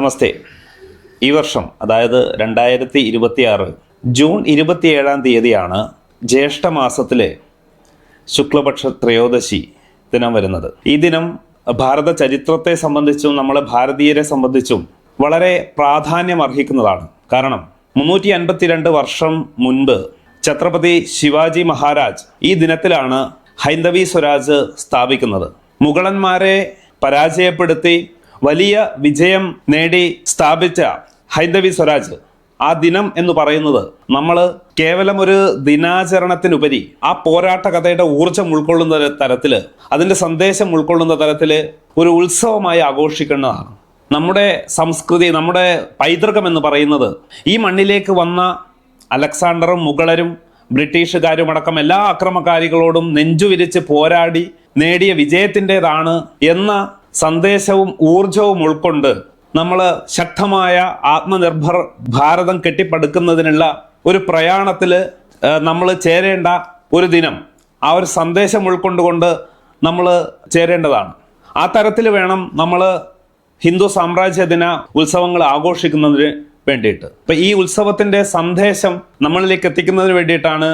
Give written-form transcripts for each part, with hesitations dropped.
നമസ്തേ. ഈ വർഷം അതായത് 2026 ജൂൺ 27-ാം തീയതിയാണ് ജ്യേഷ്ഠമാസത്തിലെ ശുക്ലപക്ഷ ത്രയോദശി ദിനം വരുന്നത്. ഈ ദിനം ഭാരത ചരിത്രത്തെ സംബന്ധിച്ചും നമ്മളെ ഭാരതീയരെ സംബന്ധിച്ചും വളരെ പ്രാധാന്യം അർഹിക്കുന്നതാണ്. കാരണം 352 വർഷം മുൻപ് ഛത്രപതി ശിവാജി മഹാരാജ് ഈ ദിനത്തിലാണ് ഹൈന്ദവി സ്വരാജ് സ്ഥാപിക്കുന്നത്. മുഗളന്മാരെ പരാജയപ്പെടുത്തി വലിയ വിജയം നേടി സ്ഥാപിച്ച ഹൈന്ദവി സ്വരാജ് ആ ദിനം എന്ന് പറയുന്നത് നമ്മൾ കേവലം ഒരു ദിനാചരണത്തിനുപരി ആ പോരാട്ട കഥയുടെ ഊർജം ഉൾക്കൊള്ളുന്ന തരത്തില്, അതിൻ്റെ സന്ദേശം ഉൾക്കൊള്ളുന്ന തരത്തില് ഒരു ഉത്സവമായി ആഘോഷിക്കേണ്ടതാണ്. നമ്മുടെ സംസ്കൃതി, നമ്മുടെ പൈതൃകം എന്ന് പറയുന്നത് ഈ മണ്ണിലേക്ക് വന്ന അലക്സാണ്ടറും മുഗളരും ബ്രിട്ടീഷുകാരും അടക്കം എല്ലാ അക്രമകാരികളോടും നെഞ്ചുവിരിച്ച് പോരാടി നേടിയ വിജയത്തിൻ്റെതാണ് എന്ന സന്ദേശവും ഊർജവും ഉൾക്കൊണ്ട് നമ്മൾ ശക്തമായ ആത്മനിർഭർ ഭാരതം കെട്ടിപ്പടുക്കുന്നതിനുള്ള ഒരു പ്രയാണത്തിൽ നമ്മൾ ചേരേണ്ട ഒരു ദിനം, ആ ഒരു സന്ദേശം ഉൾക്കൊണ്ടുകൊണ്ട് നമ്മൾ ചേരേണ്ടതാണ്. ആ തരത്തിൽ വേണം നമ്മൾ ഹിന്ദു സാമ്രാജ്യ ദിന ഉത്സവങ്ങൾ ആഘോഷിക്കുന്നതിന് വേണ്ടിയിട്ട്. അപ്പം ഈ ഉത്സവത്തിൻ്റെ സന്ദേശം നമ്മളിലേക്ക് എത്തിക്കുന്നതിന് വേണ്ടിയിട്ടാണ്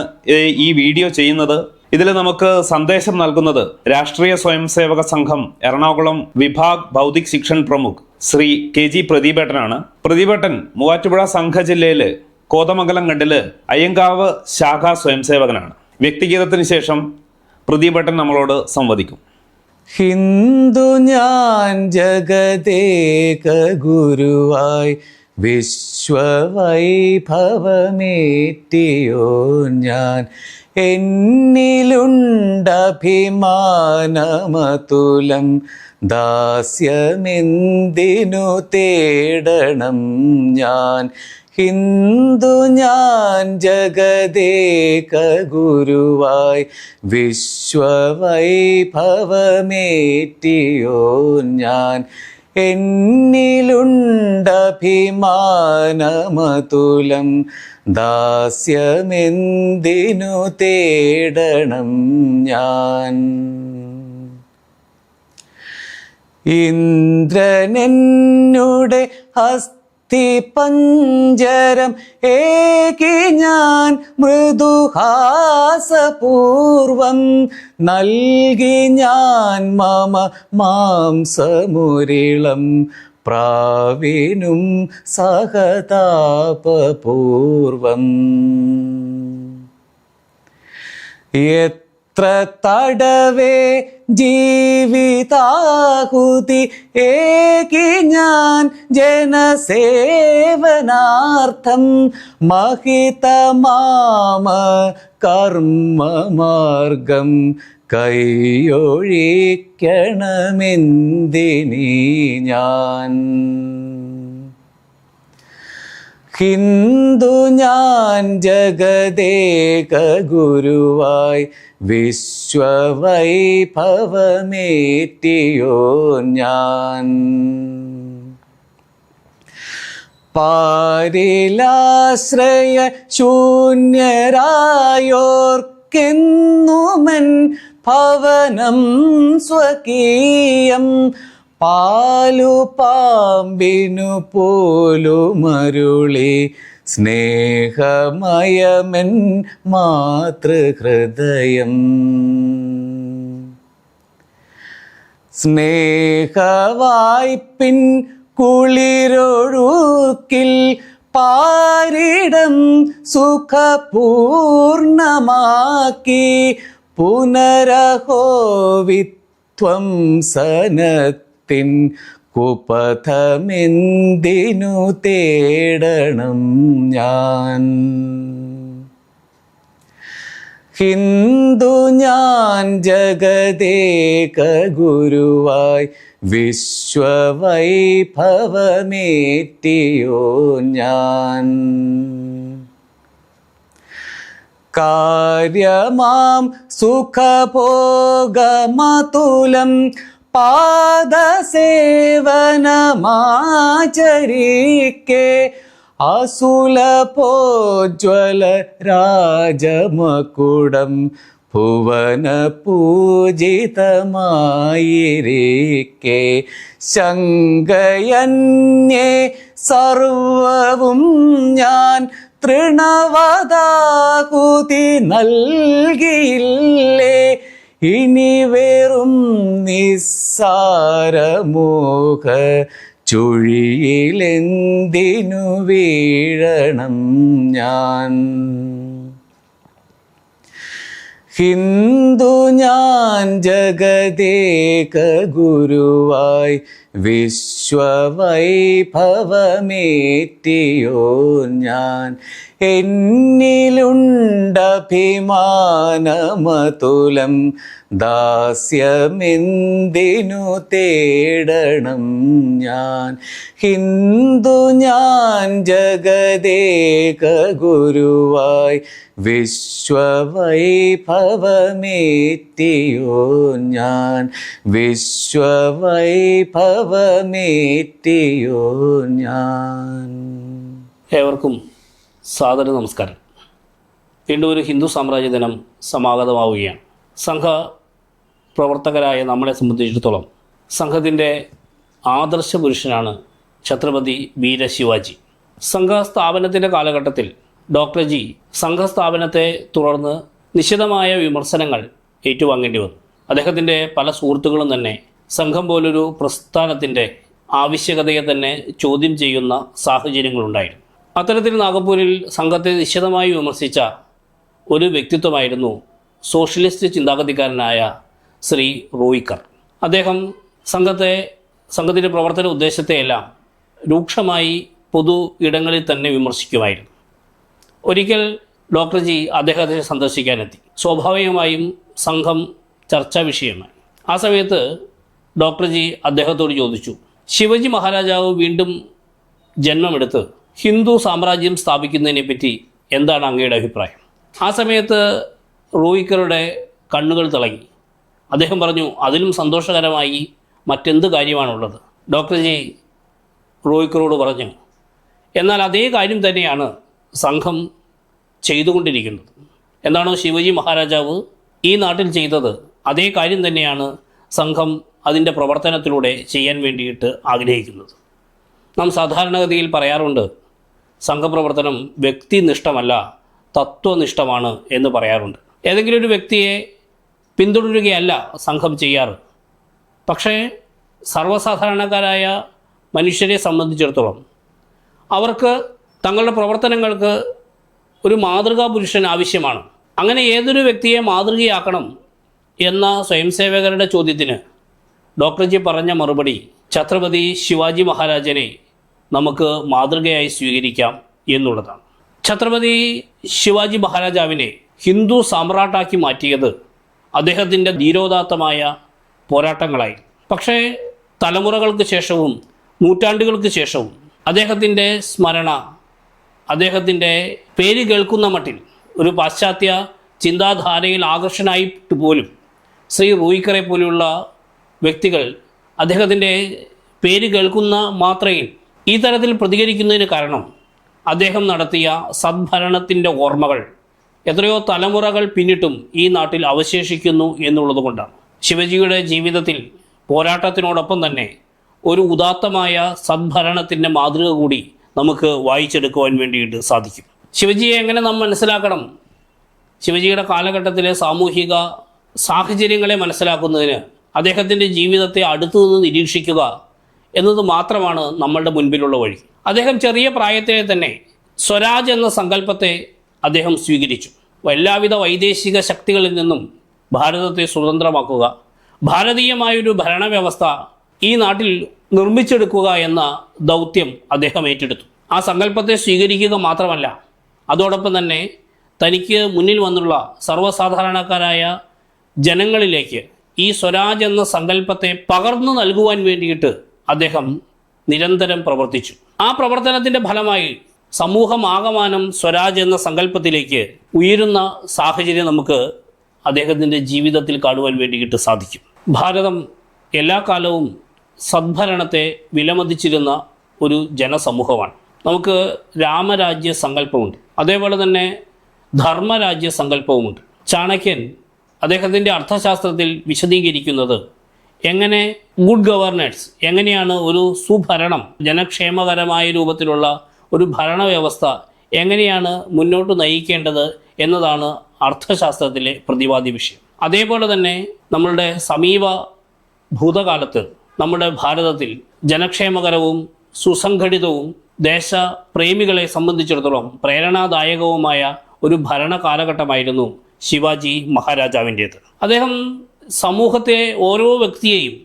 ഈ വീഡിയോ ചെയ്യുന്നത്. ഇതിൽ നമുക്ക് സന്ദേശം നൽകുന്നത് രാഷ്ട്രീയ സ്വയംസേവക സംഘം എറണാകുളം വിഭാഗ് ഭൗതിക് ശിക്ഷൺ പ്രമുഖ് ശ്രീ KG പ്രദീപേട്ടനാണ്. പ്രദീപേട്ടൻ മൂവാറ്റുപുഴ സംഘ ജില്ലയില് കോതമംഗലം കണ്ടില് അയ്യങ്കാവ് ശാഖാ സ്വയംസേവകനാണ്. വ്യക്തിഗതത്തിന് ശേഷം പ്രദീപേട്ടൻ നമ്മളോട് സംവദിക്കും. ഹിന്ദു ഞാൻ ജഗദേക ഗുരുവായി വിശ്വവൈഭവമേറ്റിയോ ഞാൻ, എന്നിലുണ്ടഭിമാനമതുലം ദാസ്യമെന്തിനു തേടണം ഞാൻ. ഹിന്ദു ഞാൻ ജഗദേക ഗുരുവായി വിശ്വവൈഭവമേറ്റിയോ ഞാൻ, എന്നിലുണ്ടഭിമാനമതുലം ദാസ്യമെന്തിനു തേടണം ഞാൻ. ഇന്ദ്രനെന്നുടെ ഹസ്തിപഞ്ജരം ഏകി ഞാൻ മൃദുഹാസപൂർവം, നൽകി ഞാൻ മമ മാംസമുരിളം പ്രാവിനും സഹതാപപൂർവം. എത്ര തടവേ ജീവിതാഹുതി ഏകി ഞാൻ ജനസേവനാർത്ഥം, മഹിതമാമ കർമ്മമാർഗം കൈയൊഴിക്കണമെന്തിനീ ഞാൻ. ഹിന്ദു ഞാൻ ജഗദേക ഗുരുവായി വിശ്വവൈഭവമേറ്റിയോ ഞാൻ. പാരിലാശ്രയ ശൂന്യരായോർക്കെന്നുമൻ ഭവനം സ്വകീയം, പാലു പാമ്പിനു പോലുമരുളി സ്നേഹമയമൻ മാതൃഹൃദയം. സ്നേഹവായ്പിൻ കുളിരൊഴുക്കിൽ പാരിടം സുഖപൂർണമാക്കി, പുനരഹോ വിധ്വംസനത്തിൻ കുപഥമെന്തിനു തേടണം ഞാൻ. ഹിന്ദു ഞാൻ ജഗദേക ഗുരുവായി വിശ്വവൈഭവമേറ്റിയോ ഞാൻ. കാര്യമാം സുഖഭോഗമതുലം പാദസേവനമാചരിക്കെ, അസുലഭോജ്വല രാജമകുടം ഭുവന പൂജിതമായിരിക്കെ ശങ്കയന്യേ സർവവും ഞാൻ തൃണവതാകുതി നൽകിയില്ലേ. ഇനി വെറും നിസ്സാരമോഹ ചുഴിയിലെന്തിനു വീഴണം ഞാൻ. ഹിന്ദു ഞാൻ ജഗദേക ഗുരുവായി വിശ്വവൈഭവമേറ്റിയോ ഞാൻ. എന്നിലുണ്ടഭിമാനമതുലം ദാസ്യമെന്തിനു തേടണം ഞാൻ. ഹിന്ദു ഞാൻ ജഗദേക ഗുരുവായി വിശ്വവൈഭവമേറ്റിയോ ഞാൻ. വിശ്വവൈഭവമേറ്റിയോ ഞാൻ. ഏവർക്കും സാദര നമസ്കാരം. വീണ്ടും ഒരു ഹിന്ദു സാമ്രാജ്യ ദിനം സമാഗതമാവുകയാണ്. സംഘ പ്രവർത്തകരായ നമ്മളെ സംബന്ധിച്ചിടത്തോളം സംഘത്തിൻ്റെ ആദർശ പുരുഷനാണ് ഛത്രപതി വീര ശിവാജി. സംഘസ്ഥാപനത്തിൻ്റെ കാലഘട്ടത്തിൽ ഡോക്ടർ ജി സംഘസ്ഥാപനത്തെ തുടർന്ന് നിശിതമായ വിമർശനങ്ങൾ ഏറ്റുവാങ്ങേണ്ടി വന്നു. അദ്ദേഹത്തിൻ്റെ പല സുഹൃത്തുക്കളും തന്നെ സംഘം പോലൊരു പ്രസ്ഥാനത്തിൻ്റെ ആവശ്യകതയെ തന്നെ ചോദ്യം ചെയ്യുന്ന സാഹചര്യങ്ങളുണ്ടായിരുന്നു. അത്തരത്തിൽ നാഗപ്പൂരിൽ സംഘത്തെ നിശിതമായി വിമർശിച്ച ഒരു വ്യക്തിത്വമായിരുന്നു സോഷ്യലിസ്റ്റ് ചിന്താഗതിക്കാരനായ ശ്രീ റോയിക്കർ. അദ്ദേഹം സംഘത്തിൻ്റെ പ്രവർത്തന ഉദ്ദേശത്തെയെല്ലാം രൂക്ഷമായി പൊതു ഇടങ്ങളിൽ തന്നെ വിമർശിക്കുമായിരുന്നു. ഒരിക്കൽ ഡോക്ടർ ജി അദ്ദേഹത്തെ സന്ദർശിക്കാനെത്തി. സ്വാഭാവികമായും സംഘം ചർച്ചാ വിഷയമായി. ആ സമയത്ത് ഡോക്ടർ ജി അദ്ദേഹത്തോട് ചോദിച്ചു, ശിവജി മഹാരാജാവ് വീണ്ടും ജന്മമെടുത്ത് ഹിന്ദു സാമ്രാജ്യം സ്ഥാപിക്കുന്നതിനെപ്പറ്റി എന്താണ് അങ്ങയുടെ അഭിപ്രായം? ആ സമയത്ത് റോയിക്കറുടെ കണ്ണുകൾ തിളങ്ങി. അദ്ദേഹം പറഞ്ഞു, അതിലും സന്തോഷകരമായി മറ്റെന്ത് കാര്യമാണുള്ളത്? ഡോക്ടർ ജി റോയിക്കറോട് പറഞ്ഞു, എന്നാൽ അതേ കാര്യം തന്നെയാണ് സംഘം ചെയ്തുകൊണ്ടിരിക്കുന്നത്. എന്താണോ ശിവജി മഹാരാജാവ് ഈ നാട്ടിൽ ചെയ്തത്, അതേ കാര്യം തന്നെയാണ് സംഘം അതിൻ്റെ പ്രവർത്തനത്തിലൂടെ ചെയ്യാൻ വേണ്ടിയിട്ട് ആഗ്രഹിക്കുന്നത്. നാം സാധാരണഗതിയിൽ പറയാറുണ്ട്, സംഘപ്രവർത്തനം വ്യക്തിനിഷ്ഠമല്ല തത്വനിഷ്ഠമാണ് എന്ന് പറയാറുണ്ട്. ഏതെങ്കിലും ഒരു വ്യക്തിയെ പിന്തുടരുകയല്ല സംഘം ചെയ്യാറ്. പക്ഷേ സർവ്വസാധാരണക്കാരായ മനുഷ്യരെ സംബന്ധിച്ചിടത്തോളം അവർക്ക് തങ്ങളുടെ പ്രവർത്തനങ്ങൾക്ക് ഒരു മാതൃകാ പുരുഷൻ ആവശ്യമാണ്. അങ്ങനെ ഏതൊരു വ്യക്തിയെ മാതൃകയാക്കണം എന്ന സ്വയംസേവകരുടെ ചോദ്യത്തിന് ഡോക്ടർ ജി പറഞ്ഞ മറുപടി, ഛത്രപതി ശിവാജി മഹാരാജനെ നമുക്ക് മാതൃകയായി സ്വീകരിക്കാം എന്നുള്ളതാണ്. ഛത്രപതി ശിവാജി മഹാരാജാവിനെ ഹിന്ദു സാമ്രാട്ടാക്കി മാറ്റിയത് അദ്ദേഹത്തിൻ്റെ ധീരോദാത്തമായ പോരാട്ടങ്ങളായി. പക്ഷേ തലമുറകൾക്ക് ശേഷവും നൂറ്റാണ്ടുകൾക്ക് ശേഷവും അദ്ദേഹത്തിൻ്റെ സ്മരണ, അദ്ദേഹത്തിൻ്റെ പേര് കേൾക്കുന്ന മട്ടിൽ ഒരു പാശ്ചാത്യ ചിന്താധാരയിൽ ആകർഷനായിട്ട് പോലും ശ്രീ റോയിക്കറെ പോലെയുള്ള വ്യക്തികൾ അദ്ദേഹത്തിൻ്റെ പേര് കേൾക്കുന്ന മാത്രയിൽ ഈ തരത്തിൽ പ്രതികരിക്കുന്നതിന് കാരണം അദ്ദേഹം നടത്തിയ സദ്ഭരണത്തിൻ്റെ ഓർമ്മകൾ എത്രയോ തലമുറകൾ പിന്നിട്ടും ഈ നാട്ടിൽ അവശേഷിക്കുന്നു എന്നുള്ളത് കൊണ്ടാണ്. ശിവജിയുടെ ജീവിതത്തിൽ പോരാട്ടത്തിനോടൊപ്പം തന്നെ ഒരു ഉദാത്തമായ സദ്ഭരണത്തിൻ്റെ മാതൃക കൂടി നമുക്ക് വായിച്ചെടുക്കുവാൻ വേണ്ടിയിട്ട് സാധിക്കും. ശിവജിയെ എങ്ങനെ നാം മനസ്സിലാക്കണം? ശിവജിയുടെ കാലഘട്ടത്തിലെ സാമൂഹിക സാഹചര്യങ്ങളെ മനസ്സിലാക്കുന്നതിന് അദ്ദേഹത്തിൻ്റെ ജീവിതത്തെ അടുത്തു നിന്ന് നിരീക്ഷിക്കുക എന്നത് മാത്രമാണ് നമ്മളുടെ മുൻപിലുള്ള വഴി. അദ്ദേഹം ചെറിയ പ്രായത്തിലെ തന്നെ സ്വരാജ് എന്ന സങ്കല്പത്തെ അദ്ദേഹം സ്വീകരിച്ചു. എല്ലാവിധ വൈദേശിക ശക്തികളിൽ നിന്നും ഭാരതത്തെ സ്വതന്ത്രമാക്കുക, ഭാരതീയമായൊരു ഭരണവ്യവസ്ഥ ഈ നാട്ടിൽ നിർമ്മിച്ചെടുക്കുക എന്ന ദൗത്യം അദ്ദേഹം ഏറ്റെടുത്തു. ആ സങ്കല്പത്തെ സ്വീകരിക്കുക മാത്രമല്ല, അതോടൊപ്പം തന്നെ തനിക്ക് മുന്നിൽ വന്നുള്ള സർവ്വസാധാരണക്കാരായ ജനങ്ങളിലേക്ക് ഈ സ്വരാജ് എന്ന സങ്കല്പത്തെ പകർന്നു നൽകുവാൻ വേണ്ടിയിട്ട് അദ്ദേഹം നിരന്തരം പ്രവർത്തിച്ചു. ആ പ്രവർത്തനത്തിൻ്റെ ഫലമായി സമൂഹമാകമാനം സ്വരാജ് എന്ന സങ്കല്പത്തിലേക്ക് ഉയരുന്ന സാഹചര്യം നമുക്ക് അദ്ദേഹത്തിൻ്റെ ജീവിതത്തിൽ കാണുവാൻ വേണ്ടിയിട്ട് സാധിക്കും. ഭാരതം എല്ലാ കാലവും സദ്ഭരണത്തെ വിലമതിച്ചിരുന്ന ഒരു ജനസമൂഹമാണ്. നമുക്ക് രാമരാജ്യ സങ്കല്പമുണ്ട്, അതേപോലെ തന്നെ ധർമ്മരാജ്യ സങ്കല്പവുമുണ്ട്. ചാണക്യൻ അദ്ദേഹത്തിൻ്റെ അർത്ഥശാസ്ത്രത്തിൽ വിശദീകരിക്കുന്നത് എങ്ങനെ ഗുഡ് ഗവർണൻസ്, എങ്ങനെയാണ് ഒരു സുഭരണം, ജനക്ഷേമകരമായ രൂപത്തിലുള്ള ഒരു ഭരണവ്യവസ്ഥ എങ്ങനെയാണ് മുന്നോട്ട് നയിക്കേണ്ടത് എന്നതാണ് അർത്ഥശാസ്ത്രത്തിലെ പ്രതിപാദ്യ വിഷയം. അതേപോലെ തന്നെ നമ്മളുടെ സമീപ ഭൂതകാലത്ത് നമ്മുടെ ഭാരതത്തിൽ ജനക്ഷേമകരവും സുസംഘടിതവും ദേശപ്രേമികളെ സംബന്ധിച്ചിടത്തോളം പ്രേരണാദായകവുമായ ഒരു ഭരണ കാലഘട്ടമായിരുന്നു ശിവാജി മഹാരാജാവിൻ്റേത്. അദ്ദേഹം സമൂഹത്തെ ഓരോ വ്യക്തിയെയും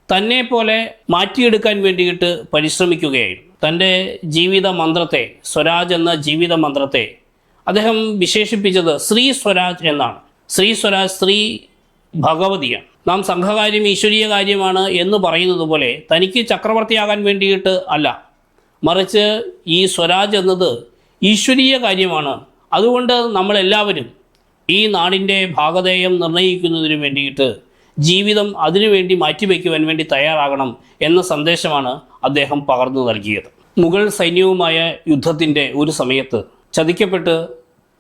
തന്നെ പോലെ മാറ്റിയെടുക്കാൻ വേണ്ടിയിട്ട് പരിശ്രമിക്കുകയായിരുന്നു. തൻ്റെ ജീവിത മന്ത്രത്തെ, സ്വരാജ് എന്ന ജീവിത മന്ത്രത്തെ അദ്ദേഹം വിശേഷിപ്പിച്ചത് ശ്രീ സ്വരാജ് എന്നാണ്. ശ്രീ സ്വരാജ്, സ്ത്രീ ഭഗവതിയാണ്. നാം സംഘകാര്യം ഈശ്വരീയ കാര്യമാണ് എന്ന് പറയുന്നത് പോലെ തനിക്ക് ചക്രവർത്തിയാകാൻ വേണ്ടിയിട്ട് അല്ല, മറിച്ച് ഈ സ്വരാജ് എന്നത് ഈശ്വരീയ കാര്യമാണ്. അതുകൊണ്ട് നമ്മളെല്ലാവരും ഈ നാടിൻ്റെ ഭാഗധേയം നിർണ്ണയിക്കുന്നതിന് വേണ്ടിയിട്ട് ജീവിതം അതിനുവേണ്ടി മാറ്റിവെക്കുവാൻ വേണ്ടി തയ്യാറാകണം എന്ന സന്ദേശമാണ് അദ്ദേഹം പകർന്നു നൽകിയത്. മുഗൾ സൈന്യവുമായ യുദ്ധത്തിൻ്റെ ഒരു സമയത്ത് ചതിക്കപ്പെട്ട്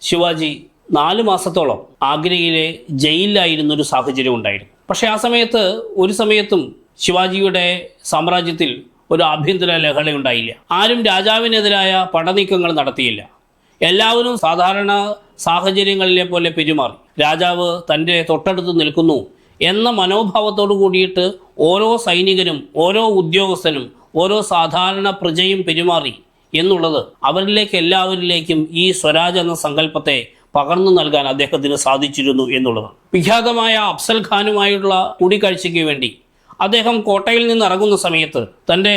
ശിവാജി 4 മാസത്തോളം ആഗ്രയിലെ ജയിലിലായിരുന്നൊരു സാഹചര്യം ഉണ്ടായിരുന്നു. പക്ഷേ ആ സമയത്ത് ഒരു സമയത്തും ശിവാജിയുടെ സാമ്രാജ്യത്തിൽ ഒരു ആഭ്യന്തര ലഹള ഉണ്ടായില്ല. ആരും രാജാവിനെതിരായ പടനീക്കങ്ങൾ നടത്തിയില്ല. എല്ലാവരും സാധാരണ സാഹചര്യങ്ങളിലെ പോലെ പെരുമാറി. രാജാവ് തൻ്റെ തൊട്ടടുത്ത് നിൽക്കുന്നു എന്ന മനോഭാവത്തോടു കൂടിയിട്ട് ഓരോ സൈനികനും, ഓരോ ഉദ്യോഗസ്ഥനും, ഓരോ സാധാരണ പ്രജയും പെരുമാറി എന്നുള്ളത് അവരിലേക്ക് എല്ലാവരിലേക്കും ഈ സ്വരാജ് എന്ന സങ്കല്പത്തെ പകർന്നു നൽകാൻ അദ്ദേഹത്തിന് സാധിച്ചിരുന്നു എന്നുള്ളതാണ്. വിഖ്യാതമായ അഫ്സൽ ഖാനുമായുള്ള കൂടിക്കാഴ്ചയ്ക്ക് വേണ്ടി അദ്ദേഹം കോട്ടയിൽ നിന്ന് ഇറങ്ങുന്ന സമയത്ത് തൻ്റെ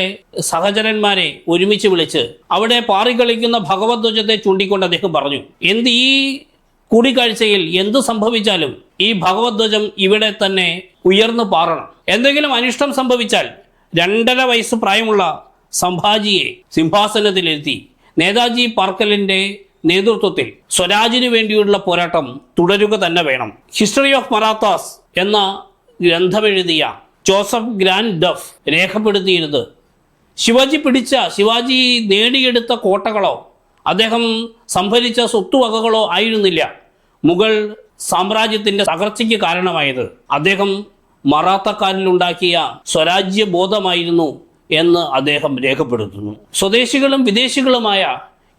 സഹചരന്മാരെ ഒരുമിച്ച് വിളിച്ച് അവിടെ പാറിക്കളിക്കുന്ന ഭഗവത് ധ്വജത്തെ ചൂണ്ടിക്കൊണ്ട് അദ്ദേഹം പറഞ്ഞു, ഈ കൂടിക്കാഴ്ചയിൽ എന്തു സംഭവിച്ചാലും ഈ ഭഗവത് ധ്വജം ഇവിടെ തന്നെ ഉയർന്നു പാറണം. എന്തെങ്കിലും അനിഷ്ടം സംഭവിച്ചാൽ 2.5 വയസ്സ് പ്രായമുള്ള സംഭാജിയെ സിംഹാസനത്തിലെത്തി നേതാജി പാർക്കലിൻ്റെ നേതൃത്വത്തിൽ സ്വരാജിനു വേണ്ടിയുള്ള പോരാട്ടം തുടരുക തന്നെ വേണം. ഹിസ്റ്ററി ഓഫ് മറാത്താസ് എന്ന ഗ്രന്ഥമെഴുതിയ ജോസഫ് ഗ്രാൻഡ് ഡഫ് രേഖപ്പെടുത്തിയിരുന്നത് ശിവാജി നേടിയെടുത്ത കോട്ടകളോ അദ്ദേഹം സംഭരിച്ച സ്വത്തുവകകളോ ആയിരുന്നില്ല മുഗൾ സാമ്രാജ്യത്തിൻ്റെ തകർച്ചയ്ക്ക് കാരണമായത്. അദ്ദേഹം മറാത്തക്കാരിലുണ്ടാക്കിയ സ്വരാജ്യ ബോധമായിരുന്നു എന്ന് അദ്ദേഹം രേഖപ്പെടുത്തുന്നു. സ്വദേശികളും വിദേശികളുമായ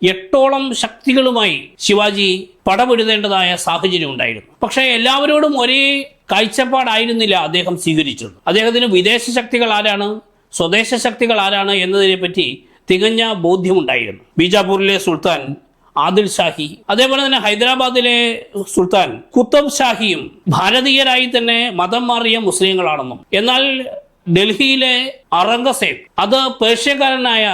8ഓളം ശക്തികളുമായി ശിവാജി പടപൊരുതേണ്ടതായ സാഹചര്യം ഉണ്ടായിരുന്നു. പക്ഷേ എല്ലാവരോടും ഒരേ കാഴ്ചപ്പാടായിരുന്നില്ല അദ്ദേഹം സ്വീകരിച്ചത്. അദ്ദേഹത്തിന് വിദേശ ശക്തികൾ ആരാണ്, സ്വദേശ ശക്തികൾ ആരാണ് എന്നതിനെപ്പറ്റി തികഞ്ഞ ബോധ്യമുണ്ടായിരുന്നു. ബീജാപൂരിലെ സുൽത്താൻ ആദിൽ ഷാഹി, അതേപോലെ തന്നെ ഹൈദരാബാദിലെ സുൽത്താൻ കുത്തബ് ഷാഹിയും ഭാരതീയരായി തന്നെ മതം മാറിയ മുസ്ലിങ്ങളാണെന്നും, എന്നാൽ ഡൽഹിയിലെ ഔറംഗസേബ് അത് പേർഷ്യക്കാരനായ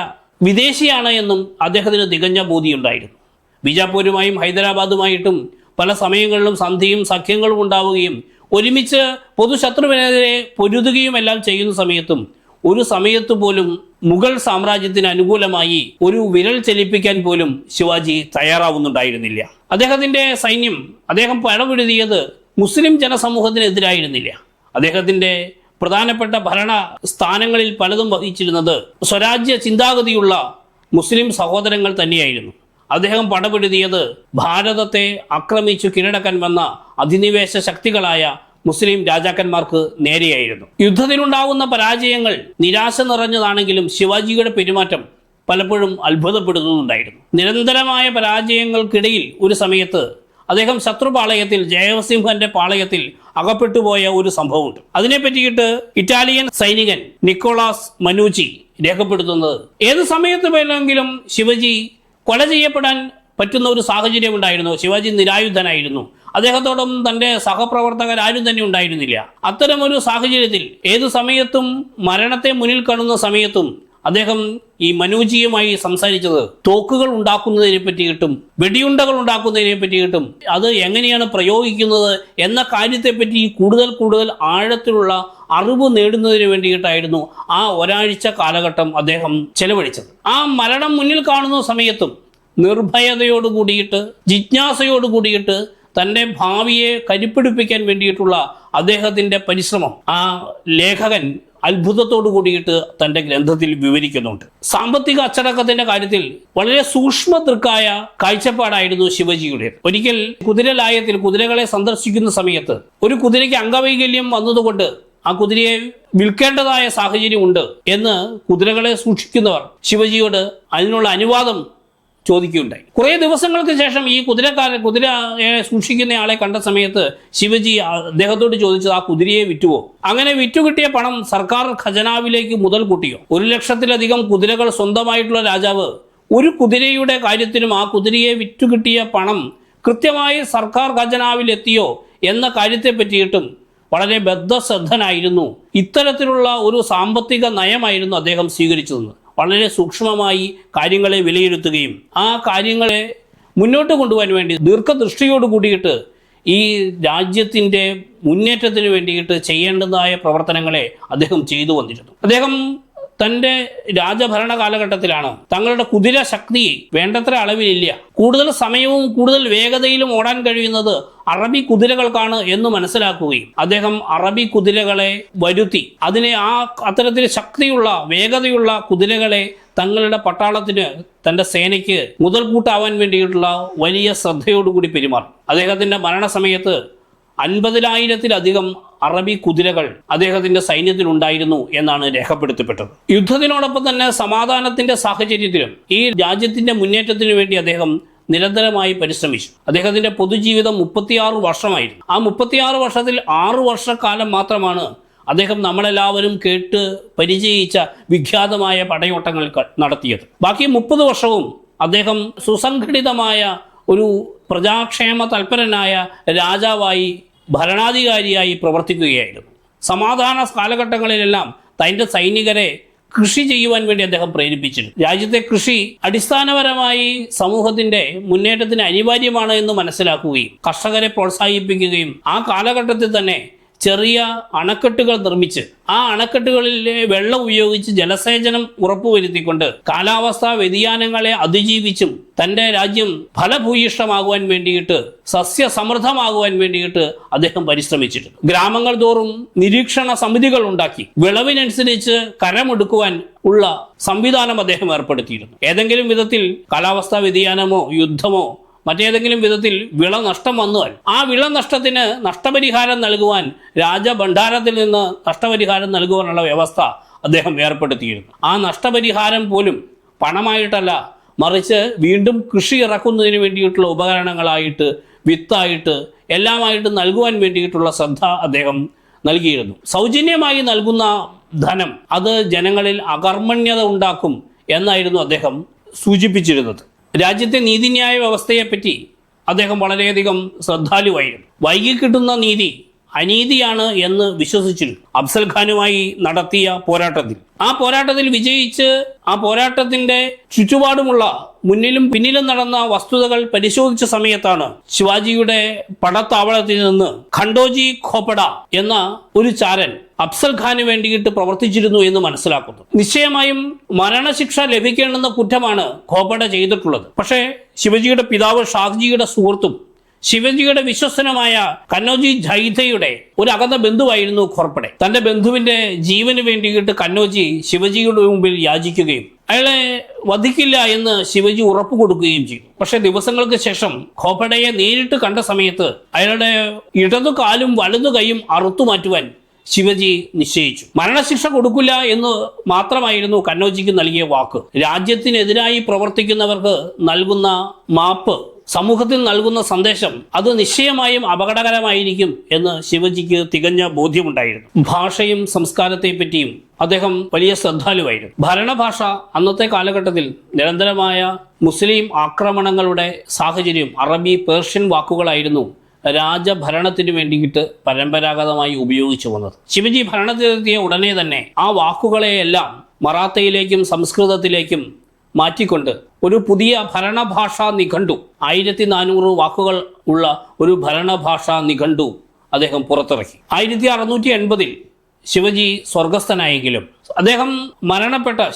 വിദേശിയാണ് എന്നും അദ്ദേഹത്തിന് തികഞ്ഞ ബോധ്യമുണ്ടായിരുന്നു. ബീജാപൂരുമായും ഹൈദരാബാദുമായിട്ടും പല സമയങ്ങളിലും സന്ധിയും സഖ്യങ്ങളും ഉണ്ടാവുകയും ഒരുമിച്ച് പൊതുശത്രുവിനെതിരെ പൊരുതുകയും എല്ലാം ചെയ്യുന്ന സമയത്തും ഒരു സമയത്ത് പോലും മുഗൾ സാമ്രാജ്യത്തിന് അനുകൂലമായി ഒരു വിരൽ ചലിപ്പിക്കാൻ പോലും ശിവാജി തയ്യാറാവുന്നുണ്ടായിരുന്നില്ല. അദ്ദേഹത്തിൻ്റെ സൈന്യം അദ്ദേഹം പടപൊരുതിയത് മുസ്ലിം ജനസമൂഹത്തിനെതിരായിരുന്നില്ല. അദ്ദേഹത്തിൻ്റെ പ്രധാനപ്പെട്ട ഭരണ സ്ഥാനങ്ങളിൽ പലതും വഹിച്ചിരുന്നത് സ്വരാജ്യ ചിന്താഗതിയുള്ള മുസ്ലിം സഹോദരങ്ങൾ തന്നെയായിരുന്നു. അദ്ദേഹം പടപൊരുതിയത് ഭാരതത്തെ ആക്രമിച്ചു കീഴടക്കാൻ വന്ന അധിനിവേശ ശക്തികളായ മുസ്ലിം രാജാക്കന്മാർക്ക് നേരെയായിരുന്നു. യുദ്ധത്തിലുണ്ടാകുന്ന പരാജയങ്ങൾ നിരാശ നിറഞ്ഞതാണെങ്കിലും ശിവാജിയുടെ പെരുമാറ്റം പലപ്പോഴും അത്ഭുതപ്പെടുത്തുന്നുണ്ടായിരുന്നു. നിരന്തരമായ പരാജയങ്ങൾക്കിടയിൽ ഒരു സമയത്ത് അദ്ദേഹം ശത്രുപാളയത്തിൽ, ജയസിംഹന്റെ പാളയത്തിൽ അകപ്പെട്ടുപോയ ഒരു സംഭവമുണ്ട്. അതിനെ പറ്റിയിട്ട് ഇറ്റാലിയൻ സൈനികൻ നിക്കോളാസ് മനൂച്ചി രേഖപ്പെടുത്തുന്നത്, ഏത് സമയത്ത് വേണമെങ്കിലും ശിവജി കൊല ചെയ്യപ്പെടാൻ പറ്റുന്ന ഒരു സാഹചര്യം ഉണ്ടായിരുന്നു. ശിവാജി നിരായുധനായിരുന്നു. അദ്ദേഹത്തോടൊപ്പം തൻ്റെ സഹപ്രവർത്തകരാരും തന്നെ ഉണ്ടായിരുന്നില്ല. അത്തരമൊരു സാഹചര്യത്തിൽ ഏതു സമയത്തും മരണത്തെ മുന്നിൽ കാണുന്ന സമയത്തും അദ്ദേഹം ഈ മനൂജിയുമായി സംസാരിച്ചത് തോക്കുകൾ ഉണ്ടാക്കുന്നതിനെ പറ്റിയിട്ടും വെടിയുണ്ടകൾ ഉണ്ടാക്കുന്നതിനെ പറ്റിയിട്ടും അത് എങ്ങനെയാണ് പ്രയോഗിക്കുന്നത് എന്ന കാര്യത്തെപ്പറ്റി കൂടുതൽ ആഴത്തിലുള്ള അറിവ് നേടുന്നതിന് വേണ്ടിയിട്ടായിരുന്നു ആ ഒരാഴ്ച കാലഘട്ടം അദ്ദേഹം ചെലവഴിച്ചത്. ആ മരണം മുന്നിൽ കാണുന്ന സമയത്തും നിർഭയതയോട് കൂടിയിട്ട്, ജിജ്ഞാസയോട് കൂടിയിട്ട് തൻ്റെ ഭാവിയെ കരുപ്പിടിപ്പിക്കാൻ വേണ്ടിയിട്ടുള്ള അദ്ദേഹത്തിൻ്റെ പരിശ്രമം ആ ലേഖകൻ അത്ഭുതത്തോടു കൂടിയിട്ട് തൻ്റെ ഗ്രന്ഥത്തിൽ വിവരിക്കുന്നുണ്ട്. സാമ്പത്തിക അച്ചടക്കത്തിന്റെ കാര്യത്തിൽ വളരെ സൂക്ഷ്മദൃക്കായ കാഴ്ചപ്പാടായിരുന്നു ശിവജിയുടെ. ഒരിക്കൽ കുതിരലായത്തിൽ കുതിരകളെ സന്ദർശിക്കുന്ന സമയത്ത് ഒരു കുതിരയ്ക്ക് അംഗവൈകല്യം വന്നതുകൊണ്ട് ആ കുതിരയെ വിൽക്കേണ്ടതായ സാഹചര്യമുണ്ട് എന്ന് കുതിരകളെ സൂക്ഷിക്കുന്നവർ ശിവജിയോട് അതിനുള്ള അനുവാദം ചോദിക്കുകയുണ്ടായി. കുറേ ദിവസങ്ങൾക്ക് ശേഷം ഈ കുതിരയെ സൂക്ഷിക്കുന്ന ആളെ കണ്ട സമയത്ത് ശിവജി അദ്ദേഹത്തോട് ചോദിച്ചത് ആ കുതിരയെ വിറ്റുവോ? അങ്ങനെ വിറ്റുകിട്ടിയ പണം സർക്കാർ ഖജനാവിലേക്ക് മുതൽ കൂട്ടിയോ? 1,00,000-ലധികം കുതിരകൾ സ്വന്തമായിട്ടുള്ള രാജാവ് ഒരു കുതിരയുടെ കാര്യത്തിനും ആ കുതിരയെ വിറ്റുകിട്ടിയ പണം കൃത്യമായി സർക്കാർ ഖജനാവിലെത്തിയോ എന്ന കാര്യത്തെ പറ്റിയിട്ടും വളരെ ബദ്ധശ്രദ്ധനായിരുന്നു. ഇത്തരത്തിലുള്ള ഒരു സാമ്പത്തിക നയമായിരുന്നു അദ്ദേഹം സ്വീകരിച്ചതെന്ന്. വളരെ സൂക്ഷ്മമായി കാര്യങ്ങളെ വിലയിരുത്തുകയും ആ കാര്യങ്ങളെ മുന്നോട്ട് കൊണ്ടുപോകാൻ വേണ്ടി ദീർഘദൃഷ്ടിയോട് കൂടിയിട്ട് ഈ രാജ്യത്തിൻ്റെ മുന്നേറ്റത്തിന് വേണ്ടിയിട്ട് ചെയ്യേണ്ടതായ പ്രവർത്തനങ്ങളെ അദ്ദേഹം ചെയ്തു വന്നിരുന്നു. അദ്ദേഹം തൻ്റെ രാജഭരണ കാലഘട്ടത്തിലാണ് തങ്ങളുടെ കുതിര ശക്തി വേണ്ടത്ര അളവിലില്ല, കൂടുതൽ സമയവും കൂടുതൽ വേഗതയിലും ഓടാൻ കഴിയുന്നത് അറബി കുതിരകൾക്കാണ് എന്ന് മനസ്സിലാക്കുകയും അദ്ദേഹം അറബി കുതിരകളെ വരുത്തി അതിനെ അത്തരത്തിൽ ശക്തിയുള്ള വേഗതയുള്ള കുതിരകളെ തങ്ങളുടെ പട്ടാളത്തിന് തൻ്റെ സേനയ്ക്ക് മുതൽക്കൂട്ടാവാൻ വേണ്ടിയിട്ടുള്ള വലിയ ശ്രദ്ധയോടുകൂടി പെരുമാറി. അദ്ദേഹത്തിൻ്റെ മരണസമയത്ത് 50,000-ലധികം അറബി കുതിരകൾ അദ്ദേഹത്തിന്റെ സൈന്യത്തിലുണ്ടായിരുന്നു എന്നാണ് രേഖപ്പെടുത്തപ്പെട്ടത്. യുദ്ധത്തിനോടൊപ്പം തന്നെ സമാധാനത്തിന്റെ സാഹചര്യത്തിലും ഈ രാജ്യത്തിന്റെ മുന്നേറ്റത്തിനു വേണ്ടി അദ്ദേഹം നിരന്തരമായി പരിശ്രമിച്ചു. അദ്ദേഹത്തിന്റെ പൊതുജീവിതം 36 വർഷമായിരുന്നു. ആ 36 വർഷത്തിൽ 6 വർഷക്കാലം മാത്രമാണ് അദ്ദേഹം നമ്മളെല്ലാവരും കേട്ട് പരിചയിച്ച വിഖ്യാതമായ പടയോട്ടങ്ങൾ നടത്തിയത്. ബാക്കി 30 വർഷവും അദ്ദേഹം സുസംഘടിതമായ ഒരു പ്രജാക്ഷേമ തൽപരനായ രാജാവായി ഭരണാധികാരിയായി പ്രവർത്തിക്കുകയായിരുന്നു. സമാധാന കാലഘട്ടങ്ങളിലെല്ലാം തൻ്റെ സൈനികരെ കൃഷി ചെയ്യുവാൻ വേണ്ടി അദ്ദേഹം പ്രേരിപ്പിച്ചിരുന്നു. രാജ്യത്തെ കൃഷി അടിസ്ഥാനപരമായി സമൂഹത്തിന്റെ മുന്നേറ്റത്തിന് അനിവാര്യമാണ് എന്ന് മനസ്സിലാക്കുകയും കർഷകരെ പ്രോത്സാഹിപ്പിക്കുകയും ആ കാലഘട്ടത്തിൽ തന്നെ ചെറിയ അണക്കെട്ടുകൾ നിർമ്മിച്ച് ആ അണക്കെട്ടുകളിലെ വെള്ളം ഉപയോഗിച്ച് ജലസേചനം ഉറപ്പുവരുത്തിക്കൊണ്ട് കാലാവസ്ഥാ വ്യതിയാനങ്ങളെ അതിജീവിച്ചും തൻ്റെ രാജ്യം ഫലഭൂയിഷ്ഠമാകുവാൻ വേണ്ടിയിട്ട് സസ്യസമൃദ്ധമാകുവാൻ വേണ്ടിയിട്ട് അദ്ദേഹം പരിശ്രമിച്ചിരുന്നു. ഗ്രാമങ്ങൾ തോറും നിരീക്ഷണ സമിതികൾ ഉണ്ടാക്കി വിളവിനനുസരിച്ച് കരമെടുക്കുവാൻ ഉള്ള സംവിധാനം അദ്ദേഹം ഏർപ്പെടുത്തിയിരുന്നു. ഏതെങ്കിലും വിധത്തിൽ കാലാവസ്ഥാ വ്യതിയാനമോ യുദ്ധമോ മറ്റേതെങ്കിലും വിധത്തിൽ വിള നഷ്ടം വന്നാൽ ആ വിള നഷ്ടത്തിന് നഷ്ടപരിഹാരം നൽകുവാൻ രാജഭണ്ഡാരത്തിൽ നിന്ന് നഷ്ടപരിഹാരം നൽകുവാനുള്ള വ്യവസ്ഥ അദ്ദേഹം ഏർപ്പെടുത്തിയിരുന്നു. ആ നഷ്ടപരിഹാരം പോലും പണമായിട്ടല്ല, മറിച്ച് വീണ്ടും കൃഷി ഇറക്കുന്നതിന് വേണ്ടിയിട്ടുള്ള ഉപകരണങ്ങളായിട്ട്, വിത്തായിട്ട്, എല്ലാമായിട്ട് നൽകുവാൻ വേണ്ടിയിട്ടുള്ള ശ്രദ്ധ അദ്ദേഹം നൽകിയിരുന്നു. സൗജന്യമായി നൽകുന്ന ധനം അത് ജനങ്ങളിൽ അകർമ്മണ്യത ഉണ്ടാക്കും എന്നായിരുന്നു അദ്ദേഹം സൂചിപ്പിച്ചിരുന്നത്. രാജ്യത്തെ നീതിന്യായ വ്യവസ്ഥയെപ്പറ്റി അദ്ദേഹം വളരെയധികം ശ്രദ്ധാലുവായിരുന്നു. വൈകി കിട്ടുന്ന നീതി അനീതിയാണ് എന്ന് വിശ്വസിച്ചിരുന്നു. അഫ്സൽ ഖാനുമായി നടത്തിയ പോരാട്ടത്തിൽ വിജയിച്ച് ആ പോരാട്ടത്തിന്റെ ചുറ്റുപാടുമുള്ള മുന്നിലും പിന്നിലും നടന്ന വസ്തുതകൾ പരിശോധിച്ച സമയത്താണ് ശിവാജിയുടെ പടത്താവളത്തിൽ നിന്ന് ഖണ്ഡോജി ഖോപ്പട എന്ന ഒരു ചാരൻ അഫ്സൽ ഖാന് വേണ്ടിയിട്ട് പ്രവർത്തിച്ചിരുന്നു എന്ന് മനസ്സിലാക്കുന്നു. നിശ്ചയമായും മരണശിക്ഷ ലഭിക്കേണ്ടുന്ന കുറ്റമാണ് ഖോപ്പട ചെയ്തിട്ടുള്ളത്. പക്ഷേ ശിവജിയുടെ പിതാവ് ഷാഹ്ജിയുടെ സുഹൃത്തും ശിവജിയുടെ വിശ്വസനമായ കന്നോജി ജൈതയുടെ ഒരു അകന്ന ബന്ധുവായിരുന്നു ഖോർപ്പടെ. തന്റെ ബന്ധുവിന്റെ ജീവന് വേണ്ടിയിട്ട് കന്നോജി ശിവജിയുടെ മുമ്പിൽ യാചിക്കുകയും അയാളെ വധിക്കില്ല എന്ന് ശിവജി ഉറപ്പ് കൊടുക്കുകയും ചെയ്തു. പക്ഷെ ദിവസങ്ങൾക്ക് ശേഷം ഖോപ്പടയെ നേരിട്ട് കണ്ട സമയത്ത് അയാളുടെ ഇടതു കാലും വലതു കൈയും അറുത്തു മാറ്റുവാൻ ശിവജി നിശ്ചയിച്ചു. മരണശിക്ഷ കൊടുക്കില്ല എന്ന് മാത്രമായിരുന്നു കന്നോജിക്ക് നൽകിയ വാക്ക്. രാജ്യത്തിനെതിരായി പ്രവർത്തിക്കുന്നവർക്ക് നൽകുന്ന മാപ്പ്, സമൂഹത്തിൽ നൽകുന്ന സന്ദേശം അത് നിശ്ചയമായും അപകടകരമായിരിക്കും എന്ന് ശിവജിക്ക് തികഞ്ഞ ബോധ്യമുണ്ടായിരുന്നു. ഭാഷയും സംസ്കാരത്തെ പറ്റിയും അദ്ദേഹം വലിയ ശ്രദ്ധാലുവായിരുന്നു. ഭരണഭാഷ അന്നത്തെ കാലഘട്ടത്തിൽ നിരന്തരമായ മുസ്ലിം ആക്രമണങ്ങളുടെ സാഹചര്യം അറബി, പേർഷ്യൻ വാക്കുകളായിരുന്നു രാജഭരണത്തിന് വേണ്ടിയിട്ട് പരമ്പരാഗതമായി ഉപയോഗിച്ചു വന്നത്. ശിവജി ഭരണത്തിലെത്തിയ ഉടനെ തന്നെ ആ വാക്കുകളെയെല്ലാം മറാത്തയിലേക്കും സംസ്കൃതത്തിലേക്കും മാറ്റിക്കൊണ്ട് ഒരു പുതിയ ഭരണഭാഷാ നിഘണ്ടു, 1400 വാക്കുകൾ ഉള്ള ഒരു ഭരണഭാഷാ നിഘണ്ടു അദ്ദേഹം പുറത്തിറക്കി. 1680 ശിവജി സ്വർഗസ്ഥനായെങ്കിലും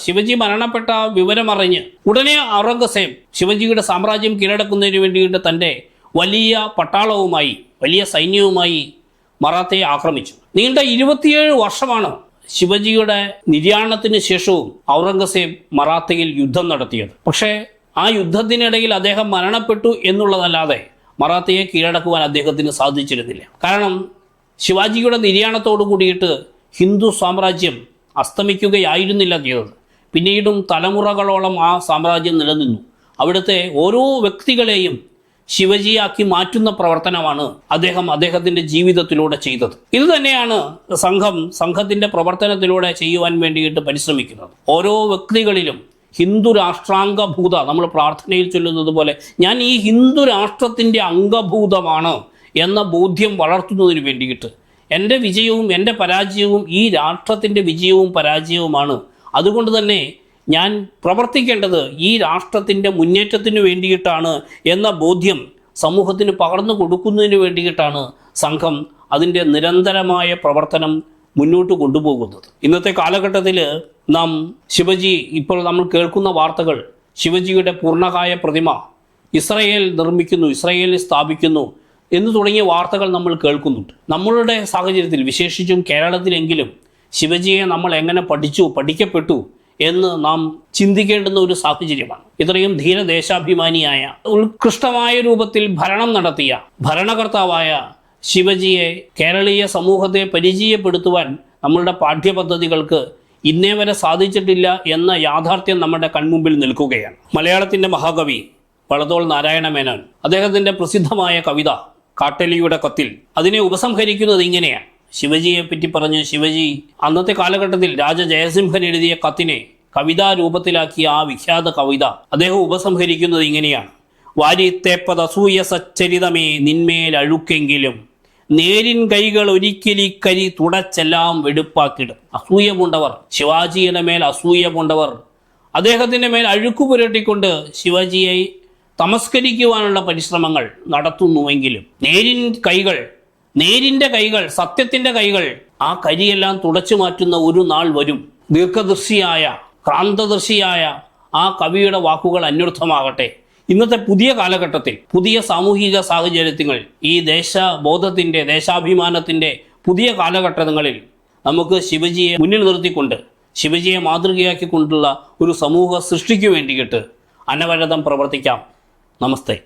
ശിവജി മരണപ്പെട്ട വിവരമറിഞ്ഞ് ഉടനെ ഔറംഗസേബ് ശിവജിയുടെ സാമ്രാജ്യം കീഴടക്കുന്നതിന് വേണ്ടിയിട്ട് തൻ്റെ വലിയ പട്ടാളവുമായി, വലിയ സൈന്യവുമായി മറാത്തയെ ആക്രമിച്ചു. നീണ്ട 27 വർഷമാണ് ശിവജിയുടെ നിര്യാണത്തിന് ശേഷവും ഔറംഗസേബ് മറാത്തയിൽ യുദ്ധം നടത്തിയത്. പക്ഷേ ആ യുദ്ധത്തിനിടയിൽ അദ്ദേഹം മരണപ്പെട്ടു എന്നുള്ളതല്ലാതെ മറാത്തയെ കീഴടക്കുവാൻ അദ്ദേഹത്തിന് സാധിച്ചിരുന്നില്ല. കാരണം ശിവാജിയുടെ നിര്യാണത്തോടു കൂടിയിട്ട് ഹിന്ദു സാമ്രാജ്യം അസ്തമിക്കുകയായിരുന്നില്ല ചെയ്തത്. പിന്നീടും തലമുറകളോളം ആ സാമ്രാജ്യം നിലനിന്നു. അവിടുത്തെ ഓരോ വ്യക്തികളെയും ശിവജിയാക്കി മാറ്റുന്ന പ്രവർത്തനമാണ് അദ്ദേഹത്തിൻ്റെ ജീവിതത്തിലൂടെ ചെയ്തത്. ഇത് തന്നെയാണ് സംഘത്തിൻ്റെ പ്രവർത്തനത്തിലൂടെ ചെയ്യുവാൻ വേണ്ടിയിട്ട് പരിശ്രമിക്കുന്നത്. ഓരോ വ്യക്തികളിലും ഹിന്ദു രാഷ്ട്രാംഗഭൂത, നമ്മൾ പ്രാർത്ഥനയിൽ ചൊല്ലുന്നത് പോലെ ഞാൻ ഈ ഹിന്ദു രാഷ്ട്രത്തിൻ്റെ അംഗഭൂതമാണ് എന്ന ബോധ്യം വളർത്തുന്നതിന് വേണ്ടിയിട്ട് എൻ്റെ വിജയവും എൻ്റെ പരാജയവും ഈ രാഷ്ട്രത്തിൻ്റെ വിജയവും പരാജയവുമാണ്. അതുകൊണ്ട് തന്നെ ഞാൻ പ്രവർത്തിക്കേണ്ടത് ഈ രാഷ്ട്രത്തിൻ്റെ മുന്നേറ്റത്തിന് വേണ്ടിയിട്ടാണ് എന്ന ബോധ്യം സമൂഹത്തിന് പകർന്നു കൊടുക്കുന്നതിന് വേണ്ടിയിട്ടാണ് സംഘം അതിൻ്റെ നിരന്തരമായ പ്രവർത്തനം മുന്നോട്ട് കൊണ്ടുപോകുന്നത്. ഇന്നത്തെ കാലഘട്ടത്തിൽ നാം ഇപ്പോൾ നമ്മൾ കേൾക്കുന്ന വാർത്തകൾ, ശിവജിയുടെ പൂർണ്ണകായ പ്രതിമ ഇസ്രയേൽ നിർമ്മിക്കുന്നു, ഇസ്രയേലിൽ സ്ഥാപിക്കുന്നു എന്ന് തുടങ്ങിയ വാർത്തകൾ നമ്മൾ കേൾക്കുന്നുണ്ട്. നമ്മളുടെ സാഹചര്യത്തിൽ, വിശേഷിച്ചും കേരളത്തിലെങ്കിലും, ശിവജിയെ നമ്മൾ എങ്ങനെ പഠിക്കപ്പെട്ടു എന്ന് നാം ചിന്തിക്കേണ്ടുന്ന ഒരു സാഹചര്യമാണ്. ഇത്രയും ധീരദേശാഭിമാനിയായ, ഉത്കൃഷ്ടമായ രൂപത്തിൽ ഭരണം നടത്തിയ ഭരണകർത്താവായ ശിവജിയെ കേരളീയ സമൂഹത്തെ പരിചയപ്പെടുത്തുവാൻ നമ്മളുടെ പാഠ്യപദ്ധതികൾക്ക് ഇന്നേ വരെ സാധിച്ചിട്ടില്ല എന്ന യാഥാർത്ഥ്യം നമ്മുടെ കൺമുമ്പിൽ നിൽക്കുകയാണ്. മലയാളത്തിൻ്റെ മഹാകവി വള്ളത്തോൾ നാരായണ മേനോൻ അദ്ദേഹത്തിൻ്റെ പ്രസിദ്ധമായ കവിത കാട്ടലിയുടെ കത്തിൽ അതിനെ ഉപസംഹരിക്കുന്നത് ഇങ്ങനെയാണ്. ശിവജിയെ പറ്റി പറഞ്ഞ്, ശിവജി അന്നത്തെ കാലഘട്ടത്തിൽ രാജ ജയസിംഹൻ എഴുതിയ കത്തിനെ കവിതാ രൂപത്തിലാക്കിയ ആ വിഖ്യാത കവിത അദ്ദേഹം ഉപസംഹരിക്കുന്നത് ഇങ്ങനെയാണ്. വാരിത്തേപ്പതസൂയ സച്ചരിതമേ നിന്മേൽ അഴുക്കെങ്കിലും നേരിൻ കൈകൾ ഒരിക്കലി കരി തുടച്ചെല്ലാം വെടുപ്പാക്കിടും. അസൂയ പൂണ്ടവർ, ശിവാജിയുടെ മേൽ അസൂയ പൂണ്ടവർ അദ്ദേഹത്തിൻ്റെ മേൽ അഴുക്കു പുരട്ടിക്കൊണ്ട് ശിവാജിയെ തമസ്കരിക്കുവാനുള്ള പരിശ്രമങ്ങൾ നടത്തുന്നുവെങ്കിലും നേരിൻ്റെ കൈകൾ, സത്യത്തിൻ്റെ കൈകൾ ആ കരിയെല്ലാം തുടച്ചു മാറ്റുന്ന ഒരു നാൾ വരും. ദീർഘദർശിയായ, ക്രാന്തദർശിയായ ആ കവിയുടെ വാക്കുകൾ അന്വർത്ഥമാകട്ടെ. ഇന്നത്തെ പുതിയ കാലഘട്ടത്തിൽ, പുതിയ സാമൂഹിക സാഹചര്യത്തിൽ, ഈ ദേശബോധത്തിൻ്റെ, ദേശാഭിമാനത്തിൻ്റെ പുതിയ കാലഘട്ടങ്ങളിൽ നമുക്ക് ശിവജിയെ മുന്നിൽ നിർത്തിക്കൊണ്ട്, ശിവജിയെ മാതൃകയാക്കിക്കൊണ്ടുള്ള ഒരു സമൂഹ സൃഷ്ടിക്ക് വേണ്ടിയിട്ട് അനവരതം പ്രവർത്തിക്കാം. നമസ്തേ.